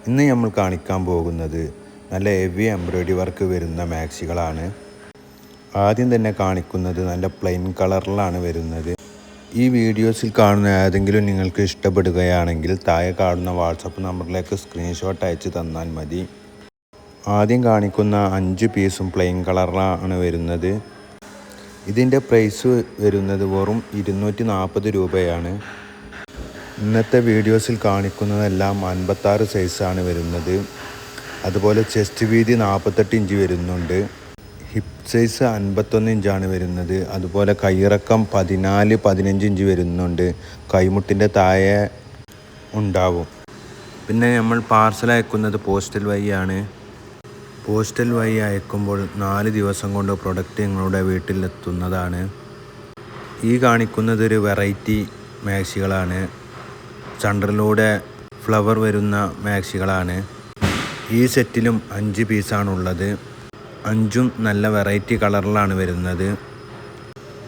ഇന്ന് നമ്മൾ കാണിക്കാൻ പോകുന്നത് നല്ല ഹെവി എംബ്രോയ്ഡറി വർക്ക് വരുന്ന മാക്സികളാണ്. ആദ്യം തന്നെ കാണിക്കുന്നത് നല്ല പ്ലെയിൻ കളറിലാണ് വരുന്നത്. ഈ വീഡിയോസിൽ കാണുന്ന ഏതെങ്കിലും നിങ്ങൾക്ക് ഇഷ്ടപ്പെടുകയാണെങ്കിൽ താഴെ കാണുന്ന വാട്സപ്പ് നമ്പറിലേക്ക് സ്ക്രീൻഷോട്ട് അയച്ച് തന്നാൽ മതി. ആദ്യം കാണിക്കുന്ന 5 പീസും പ്ലെയിൻ കളറിലാണ് വരുന്നത്. ഇതിൻ്റെ പ്രൈസ് വരുന്നത് വെറും 240 രൂപയാണ്. ഇന്നത്തെ വീഡിയോസിൽ കാണിക്കുന്നതെല്ലാം 56 സൈസാണ് വരുന്നത്. അതുപോലെ ചെസ്റ്റ് വീതി 48 ഇഞ്ച് വരുന്നുണ്ട്. ഹിപ്പ് സൈസ് 51 ഇഞ്ചാണ് വരുന്നത്. അതുപോലെ കൈയിറക്കം 14-15 ഇഞ്ച് വരുന്നുണ്ട്. കൈമുട്ടിൻ്റെ താഴെ ഉണ്ടാവും. പിന്നെ നമ്മൾ പാർസൽ അയക്കുന്നത് പോസ്റ്റൽ വഴിയാണ്. പോസ്റ്റൽ വഴി അയക്കുമ്പോൾ 4 ദിവസം കൊണ്ട് പ്രൊഡക്റ്റ് നിങ്ങളുടെ വീട്ടിലെത്തുന്നതാണ്. ഈ കാണിക്കുന്നത് ഒരു വെറൈറ്റി മാക്സികളാണ്. സെൻറ്ററിലൂടെ ഫ്ലവർ വരുന്ന മാക്സികളാണ്. ഈ സെറ്റിലും 5 പീസാണുള്ളത്. 5ഉം നല്ല വെറൈറ്റി കളറിലാണ് വരുന്നത്.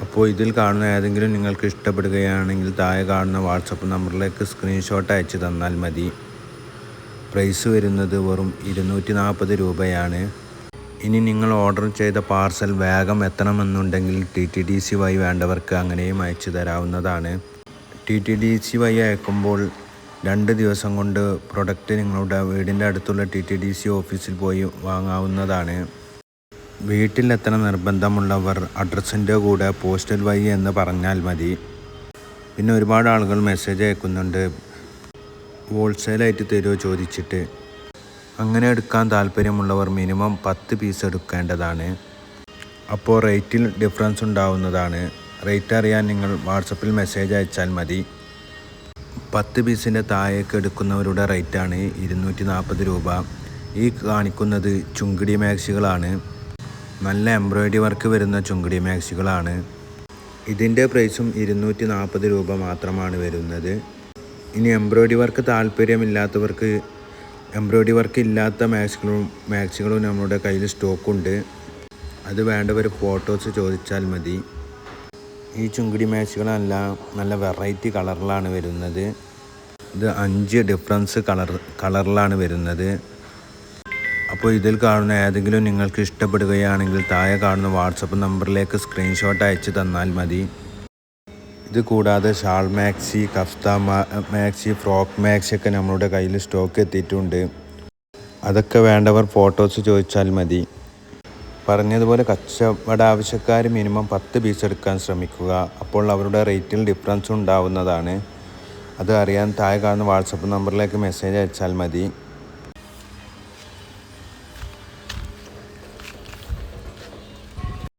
അപ്പോൾ ഇതിൽ കാണുന്ന ഏതെങ്കിലും നിങ്ങൾക്ക് ഇഷ്ടപ്പെടുകയാണെങ്കിൽ താഴെ കാണുന്ന വാട്സപ്പ് നമ്പറിലേക്ക് സ്ക്രീൻഷോട്ട് അയച്ച് തന്നാൽ മതി. പ്രൈസ് വരുന്നത് വെറും 240 രൂപയാണ്. ഇനി നിങ്ങൾ ഓർഡർ ചെയ്ത പാർസൽ വേഗം എത്തണമെന്നുണ്ടെങ്കിൽ TTDC വഴി വേണ്ടവർക്ക് അങ്ങനെയും അയച്ചു തരാവുന്നതാണ്. TTDC വഴി അയക്കുമ്പോൾ 2 ദിവസം കൊണ്ട് പ്രൊഡക്റ്റ് നിങ്ങളുടെ വീടിൻ്റെ അടുത്തുള്ള TTDC ഓഫീസിൽ പോയി വാങ്ങാവുന്നതാണ്. വീട്ടിലെത്തണം നിർബന്ധമുള്ളവർ അഡ്രസ്സിൻ്റെ കൂടെ പോസ്റ്റൽ വഴി എന്ന് പറഞ്ഞാൽ മതി. പിന്നെ ഒരുപാട് ആളുകൾ മെസ്സേജ് അയക്കുന്നുണ്ട് ഹോൾസെയിലായിട്ട് തരുമോ ചോദിച്ചിട്ട്. അങ്ങനെ എടുക്കാൻ താല്പര്യമുള്ളവർ മിനിമം 10 പീസ് എടുക്കേണ്ടതാണ്. അപ്പോൾ റേറ്റിൽ ഡിഫറൻസ് ഉണ്ടാവുന്നതാണ്. റേറ്റ് അറിയാൻ നിങ്ങൾ വാട്സപ്പിൽ മെസ്സേജ് അയച്ചാൽ മതി. 10 പീസിൻ്റെ താഴേക്ക് എടുക്കുന്നവരുടെ റേറ്റാണ് 240 രൂപ. ഈ കാണിക്കുന്നത് ചുങ്കിടി മാക്സികളാണ്. നല്ല എംബ്രോയ്ഡറി വർക്ക് വരുന്ന ചുങ്കിടി മാക്സികളാണ്. ഇതിൻ്റെ പ്രൈസും 240 രൂപ മാത്രമാണ് വരുന്നത്. ഇനി എംബ്രോയ്ഡറി വർക്ക് താല്പര്യമില്ലാത്തവർക്ക് എംബ്രോയ്ഡറി വർക്ക് ഇല്ലാത്ത മാക്സികളും നമ്മുടെ കയ്യിൽ സ്റ്റോക്കുണ്ട്. അത് വേണ്ടവർ ഫോട്ടോസ് ചോദിച്ചാൽ മതി. ഈ ചുങ്കിടി മാക്സികളെല്ലാം നല്ല വെറൈറ്റി കളറിലാണ് വരുന്നത്. ഇത് 5 ഡിഫറൻസ് കളറിലാണ് വരുന്നത്. അപ്പോൾ ഇതിൽ കാണുന്ന ഏതെങ്കിലും നിങ്ങൾക്ക് ഇഷ്ടപ്പെടുകയാണെങ്കിൽ താഴെ കാണുന്ന വാട്സപ്പ് നമ്പറിലേക്ക് സ്ക്രീൻഷോട്ട് അയച്ച് തന്നാൽ മതി. ഇത് കൂടാതെ shawl maxi, kaftan maxi, frock maxi ഒക്കെ നമ്മളുടെ കയ്യിൽ സ്റ്റോക്ക് എത്തിയിട്ടുണ്ട്. അതൊക്കെ വേണ്ടവർ ഫോട്ടോസ് ചോദിച്ചാൽ മതി. പറഞ്ഞതുപോലെ കച്ചവട ആവശ്യക്കാർ മിനിമം 10 പീസ് എടുക്കാൻ ശ്രമിക്കുക. അപ്പോൾ അവരുടെ റേറ്റിൽ ഡിഫറൻസ് ഉണ്ടാവുന്നതാണ്. അത് അറിയാൻ താഴെ കാണുന്ന വാട്സപ്പ് നമ്പറിലേക്ക് മെസ്സേജ് അയച്ചാൽ മതി.